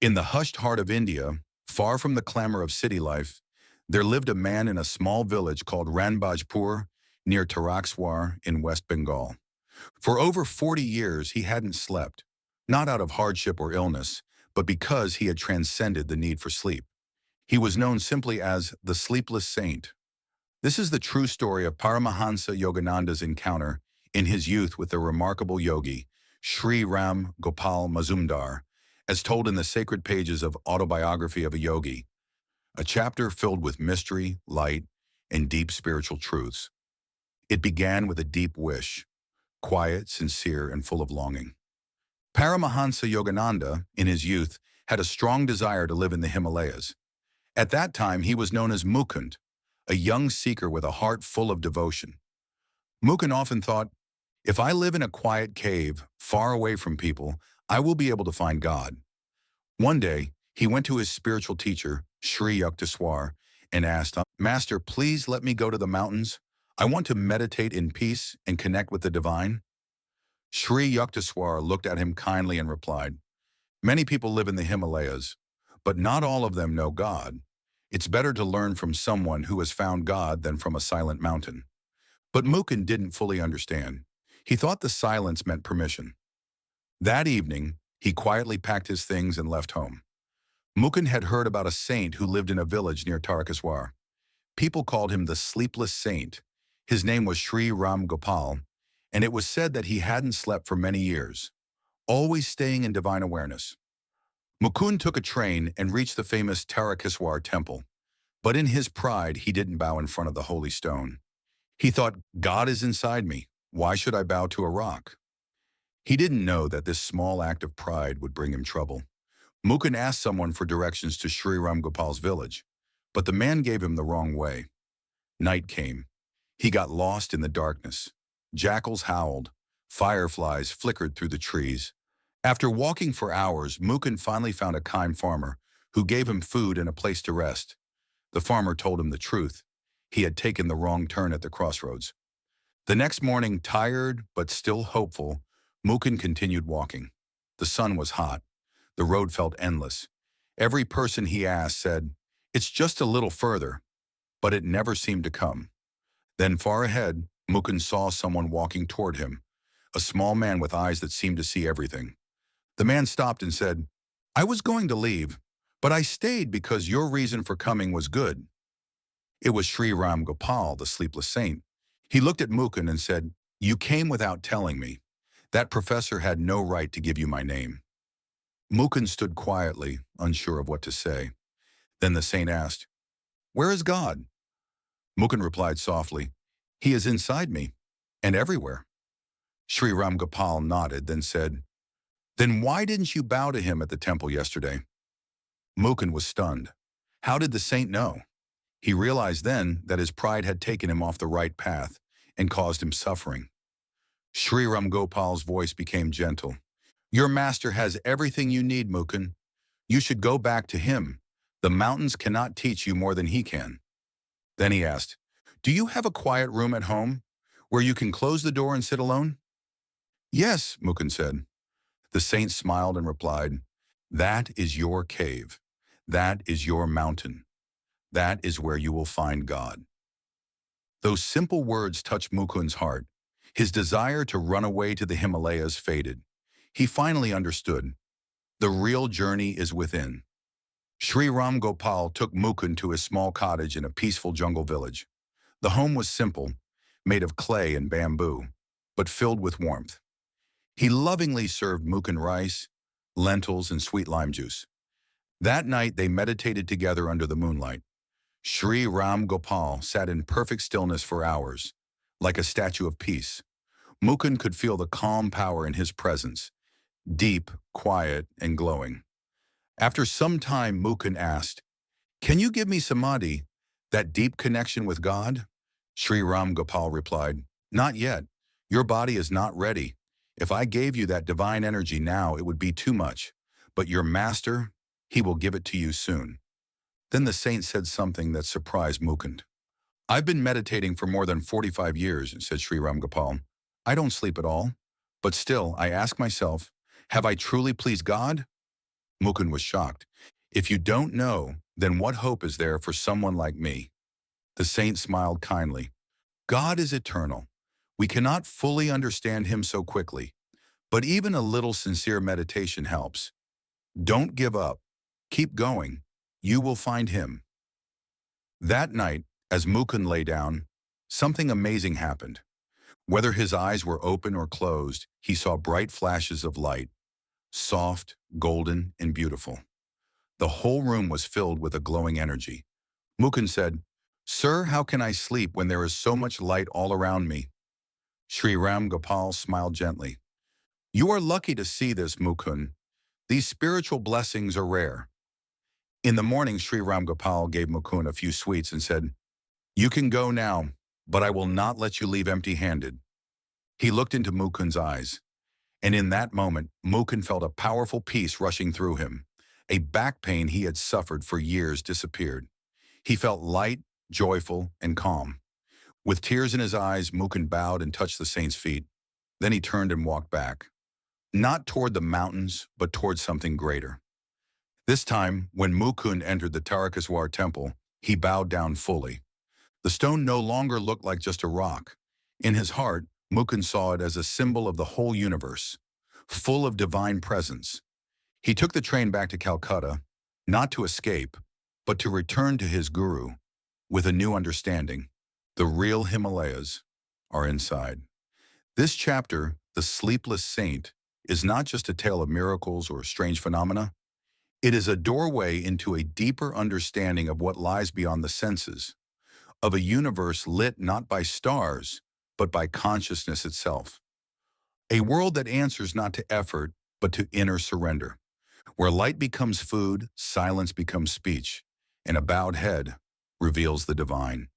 In the hushed heart of India, far from the clamor of city life, there lived a man in a small village called Ranbajpur near Tarakswar in West Bengal. For over 40 years, he hadn't slept, not out of hardship or illness, but because he had transcended the need for sleep. He was known simply as the Sleepless Saint. This is the true story of Paramahansa Yogananda's encounter in his youth with the remarkable yogi, Sri Ram Gopal Mazumdar, as told in the sacred pages of Autobiography of a Yogi, a chapter filled with mystery, light, and deep spiritual truths. It began with a deep wish, quiet, sincere, and full of longing. Paramahansa Yogananda, in his youth, had a strong desire to live in the Himalayas. At that time, he was known as Mukund, a young seeker with a heart full of devotion. Mukund often thought, if I live in a quiet cave, far away from people, I will be able to find God. One day, he went to his spiritual teacher, Sri Yukteswar, and asked, Master, please let me go to the mountains. I want to meditate in peace and connect with the divine. Sri Yukteswar looked at him kindly and replied, many people live in the Himalayas, but not all of them know God. It's better to learn from someone who has found God than from a silent mountain. But Mukund didn't fully understand. He thought the silence meant permission. That evening, he quietly packed his things and left home. Mukund had heard about a saint who lived in a village near Tarakaswar. People called him the Sleepless Saint. His name was Sri Ram Gopal, and it was said that he hadn't slept for many years, always staying in divine awareness. Mukund took a train and reached the famous Tarakaswar temple, but in his pride, he didn't bow in front of the holy stone. He thought, God is inside me. Why should I bow to a rock? He didn't know that this small act of pride would bring him trouble. Mukund asked someone for directions to Sri Ram Gopal's village, but the man gave him the wrong way. Night came. He got lost in the darkness. Jackals howled. Fireflies flickered through the trees. After walking for hours, Mukund finally found a kind farmer who gave him food and a place to rest. The farmer told him the truth. He had taken the wrong turn at the crossroads. The next morning, tired but still hopeful, Mukund continued walking. The sun was hot. The road felt endless. Every person he asked said, it's just a little further, but it never seemed to come. Then far ahead, Mukund saw someone walking toward him, a small man with eyes that seemed to see everything. The man stopped and said, I was going to leave, but I stayed because your reason for coming was good. It was Sri Ram Gopal, the Sleepless Saint. He looked at Mukund and said, you came without telling me. That professor had no right to give you my name. Mukund stood quietly, unsure of what to say. Then the saint asked, where is God? Mukund replied softly, he is inside me, and everywhere. Sri Ram Gopal nodded, then said, then why didn't you bow to him at the temple yesterday? Mukund was stunned. How did the saint know? He realized then that his pride had taken him off the right path and caused him suffering. Sri Ram Gopal's voice became gentle. Your master has everything you need, Mukund. You should go back to him. The mountains cannot teach you more than he can. Then he asked, do you have a quiet room at home where you can close the door and sit alone? Yes, Mukund said. The saint smiled and replied, that is your cave. That is your mountain. That is where you will find God. Those simple words touched Mukund's heart. His desire to run away to the Himalayas faded. He finally understood. The real journey is within. Sri Ram Gopal took Mukund to his small cottage in a peaceful jungle village. The home was simple, made of clay and bamboo, but filled with warmth. He lovingly served Mukund rice, lentils, and sweet lime juice. That night, they meditated together under the moonlight. Sri Ram Gopal sat in perfect stillness for hours, like a statue of peace. Mukund could feel the calm power in his presence, deep, quiet, and glowing. After some time, Mukund asked, can you give me samadhi, that deep connection with God? Sri Ram Gopal replied, not yet. Your body is not ready. If I gave you that divine energy now, it would be too much. But your master, he will give it to you soon. Then the saint said something that surprised Mukund. I've been meditating for more than 45 years, said Sri Ram Gopal. I don't sleep at all. But still, I ask myself, have I truly pleased God? Mukund was shocked. If you don't know, then what hope is there for someone like me? The saint smiled kindly. God is eternal. We cannot fully understand him so quickly, but even a little sincere meditation helps. Don't give up. Keep going. You will find him. That night, as Mukund lay down, something amazing happened. Whether his eyes were open or closed, he saw bright flashes of light, soft, golden, and beautiful. The whole room was filled with a glowing energy. Mukund said, "Sir, how can I sleep when there is so much light all around me?" Sri Ram Gopal smiled gently. "You are lucky to see this, Mukund. These spiritual blessings are rare." In the morning, Sri Ram Gopal gave Mukund a few sweets and said, "You can go now, but I will not let you leave empty-handed." He looked into Mukund's eyes, and in that moment, Mukund felt a powerful peace rushing through him. A back pain he had suffered for years disappeared. He felt light, joyful, and calm. With tears in his eyes, Mukund bowed and touched the saint's feet. Then he turned and walked back, not toward the mountains, but toward something greater. This time, when Mukund entered the Tarakaswar temple, he bowed down fully. The stone no longer looked like just a rock. In his heart, Mukund saw it as a symbol of the whole universe, full of divine presence. He took the train back to Calcutta, not to escape, but to return to his guru with a new understanding. The real Himalayas are inside. This chapter, The Sleepless Saint, is not just a tale of miracles or strange phenomena. It is a doorway into a deeper understanding of what lies beyond the senses, of a universe lit not by stars, but by consciousness itself. A world that answers not to effort, but to inner surrender, where light becomes food, silence becomes speech, and a bowed head reveals the divine.